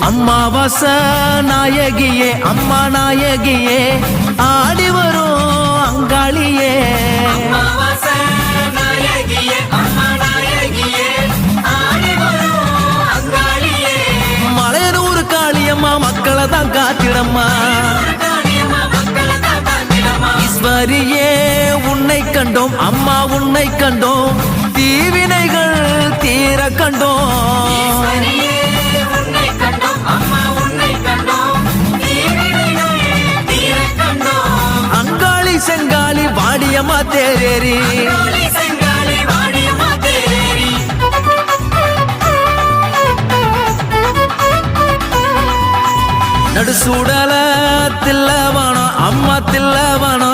அம்மாவாச நாயகியே அம்மா நாயகியே ஆடி வரும் அங்காளியே மலையனூர் காளியம்மா மக்களை தான் காத்திடம்மா ஈஸ்வரியே உன்னை கண்டோம் அம்மா உன்னை கண்டோம் தீவினைகள் தீர கண்டோம் அங்காளி செங்காளி வாடியம்மா தேரேரி நடுசூடல தில்லவானோ அம்மா தில்லவானோ